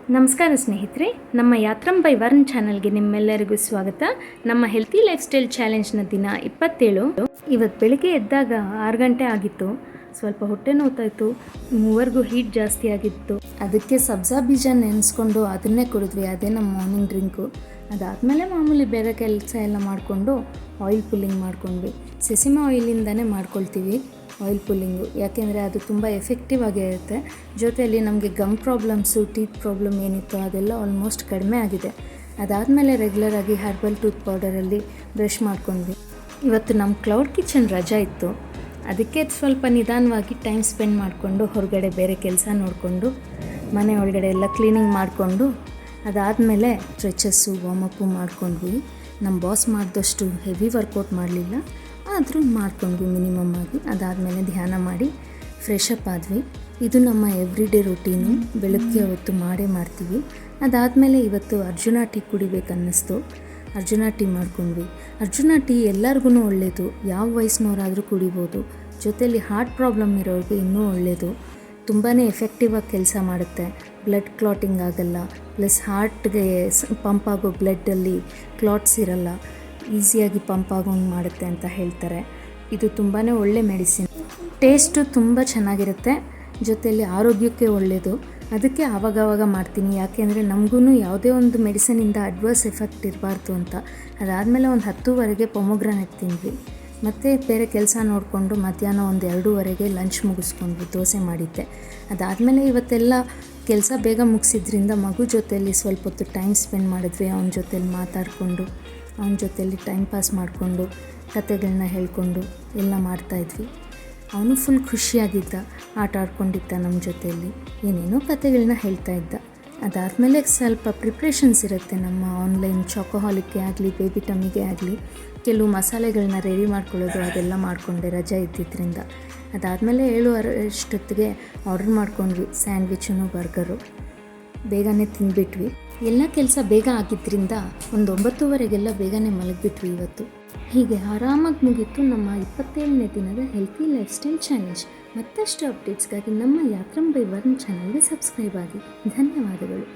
ನಮಸ್ಕಾರ ಸ್ನೇಹಿತರೆ, ನಮ್ಮ ಯಾತ್ರಂ ಬೈ ವರ್ನ್ ಚಾನಲ್ಗೆ ನಿಮ್ಮೆಲ್ಲರಿಗೂ ಸ್ವಾಗತ. ನಮ್ಮ ಹೆಲ್ತಿ ಲೈಫ್ ಸ್ಟೈಲ್ ಚಾಲೆಂಜ್ನ ದಿನ 27. ಇವತ್ತು ಬೆಳಿಗ್ಗೆ ಎದ್ದಾಗ 6 ಗಂಟೆ ಆಗಿತ್ತು. ಸ್ವಲ್ಪ ಹೊಟ್ಟೆ ನೋವ್ತಾಯಿತ್ತು, ಮೂವರೆಗೂ ಹೀಟ್ ಜಾಸ್ತಿ ಆಗಿತ್ತು. ಅದಕ್ಕೆ ಸಬ್ಜಾ ಬೀಜ ನೆನೆಸ್ಕೊಂಡು ಅದನ್ನೇ ಕುಡಿದ್ವಿ. ಅದೇ ನಮ್ಮ ಮಾರ್ನಿಂಗ್ ಡ್ರಿಂಕು. ಅದಾದಮೇಲೆ ಮಾಮೂಲಿ ಬೇರೆ ಕೆಲಸ ಎಲ್ಲ ಮಾಡಿಕೊಂಡು ಆಯಿಲ್ ಪುಲ್ಲಿಂಗ್ ಮಾಡ್ಕೊಂಡ್ವಿ. ಸೆಸಿಮೆ ಆಯಿಲಿಂದನೇ ಮಾಡ್ಕೊಳ್ತೀವಿ ಆಯಿಲ್ ಪುಲ್ಲಿಂಗು, ಯಾಕೆಂದರೆ ಅದು ತುಂಬ ಎಫೆಕ್ಟಿವ್ ಆಗಿರುತ್ತೆ. ಜೊತೆಯಲ್ಲಿ ನಮಗೆ ಗಮ್ ಪ್ರಾಬ್ಲಮ್ಸು, ಟೀತ್ ಪ್ರಾಬ್ಲಮ್ ಏನಿತ್ತು ಅದೆಲ್ಲ ಆಲ್ಮೋಸ್ಟ್ ಕಡಿಮೆ ಆಗಿದೆ. ಅದಾದಮೇಲೆ ರೆಗ್ಯುಲರಾಗಿ ಹರ್ಬಲ್ ಟೂತ್ ಪೌಡರಲ್ಲಿ ಬ್ರಷ್ ಮಾಡ್ಕೊಂಡ್ವಿ. ಇವತ್ತು ನಮ್ಮ ಕ್ಲೌಡ್ ಕಿಚನ್ ರಜಾ ಇತ್ತು, ಅದಕ್ಕೆ ಸ್ವಲ್ಪ ನಿಧಾನವಾಗಿ ಟೈಮ್ ಸ್ಪೆಂಡ್ ಮಾಡಿಕೊಂಡು ಹೊರಗಡೆ ಬೇರೆ ಕೆಲಸ ನೋಡಿಕೊಂಡು ಮನೆ ಒಳಗಡೆ ಎಲ್ಲ ಕ್ಲೀನಿಂಗ್ ಮಾಡಿಕೊಂಡು ಅದಾದಮೇಲೆ ಸ್ಟ್ರೆಚಸ್ಸು ವಾರ್ಮಪ್ಪು ಮಾಡ್ಕೊಂಡ್ವಿ. ನಮ್ಮ ಬಾಸ್ ಮಾಡಿದಷ್ಟು ಹೆವಿ ವರ್ಕೌಟ್ ಮಾಡಲಿಲ್ಲ, ಆದರೂ ಮಾಡ್ಕೊಂಡ್ವಿ ಮಿನಿಮಮ್ ಆಗಿ. ಅದಾದಮೇಲೆ ಧ್ಯಾನ ಮಾಡಿ ಫ್ರೆಶ್ ಅಪ್ ಆದ್ವಿ. ಇದು ನಮ್ಮ ಎವ್ರಿ ಡೇ ರೂಟೀನು, ಬೆಳಗ್ಗೆ ಹೊತ್ತು ಮಾಡೇ ಮಾಡ್ತೀವಿ. ಅದಾದಮೇಲೆ ಇವತ್ತು ಅರ್ಜುನ ಟೀ ಕುಡಿಬೇಕನ್ನಿಸ್ತು, ಅರ್ಜುನ ಟೀ ಮಾಡ್ಕೊಂಡ್ವಿ. ಅರ್ಜುನ ಟೀ ಎಲ್ಲರಿಗೂ ಒಳ್ಳೆಯದು, ಯಾವ ವಯಸ್ಸಿನವರಾದರೂ ಕುಡಿಬೋದು. ಜೊತೆಯಲ್ಲಿ ಹಾರ್ಟ್ ಪ್ರಾಬ್ಲಮ್ ಇರೋರಿಗೆ ಇನ್ನೂ ಒಳ್ಳೆಯದು, ತುಂಬಾ ಎಫೆಕ್ಟಿವ್ ಆಗಿ ಕೆಲಸ ಮಾಡುತ್ತೆ. ಬ್ಲಡ್ ಕ್ಲಾಟಿಂಗ್ ಆಗಲ್ಲ, ಪ್ಲಸ್ ಹಾರ್ಟ್ಗೆ ಪಂಪ್ ಆಗೋ ಬ್ಲಡ್ಡಲ್ಲಿ ಕ್ಲಾಟ್ಸ್ ಇರಲ್ಲ, ಈಸಿಯಾಗಿ ಪಂಪ್ ಆಗೋಂಗೆ ಮಾಡುತ್ತೆ ಅಂತ ಹೇಳ್ತಾರೆ. ಇದು ತುಂಬಾ ಒಳ್ಳೆ ಮೆಡಿಸಿನ್, ಟೇಸ್ಟು ತುಂಬ ಚೆನ್ನಾಗಿರುತ್ತೆ, ಜೊತೆಯಲ್ಲಿ ಆರೋಗ್ಯಕ್ಕೆ ಒಳ್ಳೆಯದು. ಅದಕ್ಕೆ ಆವಾಗವಾಗ ಮಾಡ್ತೀನಿ, ಯಾಕೆಂದರೆ ನಮಗೂ ಯಾವುದೇ ಒಂದು ಮೆಡಿಸಿನಿಂದ ಅಡ್ವರ್ಸ್ ಎಫೆಕ್ಟ್ ಇರಬಾರ್ದು ಅಂತ. ಅದಾದಮೇಲೆ ಒಂದು 10:00ವರೆಗೆ ಪೊಮೊಗ್ರಾನೇಟ್ ತಿಂದ್ವಿ. ಮತ್ತು ಬೇರೆ ಕೆಲಸ ನೋಡಿಕೊಂಡು ಮಧ್ಯಾಹ್ನ ಒಂದು 2:30ಗೆ ಲಂಚ್ ಮುಗಿಸ್ಕೊಂಡ್ವಿ, ದೋಸೆ ಮಾಡಿದ್ದೆ. ಅದಾದಮೇಲೆ ಇವತ್ತೆಲ್ಲ ಕೆಲಸ ಬೇಗ ಮುಗಿಸಿದ್ರಿಂದ ಮಗು ಜೊತೆಯಲ್ಲಿ ಸ್ವಲ್ಪ ಹೊತ್ತು ಟೈಮ್ ಸ್ಪೆಂಡ್ ಮಾಡಿದ್ವಿ. ಅವನ ಜೊತೆಯಲ್ಲಿ ಮಾತಾಡಿಕೊಂಡು, ಅವನ ಜೊತೆಯಲ್ಲಿ ಟೈಮ್ ಪಾಸ್ ಮಾಡಿಕೊಂಡು, ಕತೆಗಳನ್ನ ಹೇಳ್ಕೊಂಡು ಎಲ್ಲ ಮಾಡ್ತಾಯಿದ್ವಿ. ಅವನು ಫುಲ್ ಖುಷಿಯಾಗಿದ್ದ, ಆಟ ಆಡ್ಕೊಂಡಿದ್ದ ನಮ್ಮ ಜೊತೆಯಲ್ಲಿ, ಏನೇನೋ ಕತೆಗಳನ್ನ ಹೇಳ್ತಾ ಇದ್ದ. ಅದಾದಮೇಲೆ ಸ್ವಲ್ಪ ಪ್ರಿಪ್ರೇಷನ್ಸ್ ಇರುತ್ತೆ ನಮ್ಮ ಆನ್ಲೈನ್ ಚಾಕೋಹಾಲಿಕ್ಕೆ ಆಗಲಿ ಬೇಬಿ ಟಮ್ಮಿಗೆ ಆಗಲಿ, ಕೆಲವು ಮಸಾಲೆಗಳನ್ನ ರೆಡಿ ಮಾಡ್ಕೊಳ್ಳೋದು ಅದೆಲ್ಲ ಮಾಡಿಕೊಂಡೆ ರಜೆ ಇದ್ದಿದ್ದರಿಂದ. ಅದಾದಮೇಲೆ 7:30 ಅಷ್ಟೊತ್ತಿಗೆ ಆರ್ಡ್ರ್ ಮಾಡ್ಕೊಂಡ್ವಿ ಸ್ಯಾಂಡ್ವಿಚ್ಚು ಬರ್ಗರು. ಬೇಗನೆ ತಿಂದುಬಿಟ್ವಿ. ಎಲ್ಲ ಕೆಲಸ ಬೇಗ ಆಗಿದ್ದರಿಂದ ಒಂದು 9:00ವರೆಗೆಲ್ಲ ಬೇಗನೆ ಮಲಗಿಬಿಟ್ವಿ ಇವತ್ತು. ಹೀಗೆ ಆರಾಮಾಗಿ ಮುಗೀತು ನಮ್ಮ 27ನೇ ದಿನದ ಹೆಲ್ತಿ ಲೈಫ್ ಸ್ಟೈಲ್ ಚಾಲೆಂಜ್. ಮತ್ತಷ್ಟು ಅಪ್ಡೇಟ್ಸ್ಗಾಗಿ ನಮ್ಮ ಯಾತ್ರಂ ಬೈ ವರ್ನ್ ಚಾನಲ್ಗೆ ಸಬ್ಸ್ಕ್ರೈಬ್ ಆಗಿ. ಧನ್ಯವಾದಗಳು.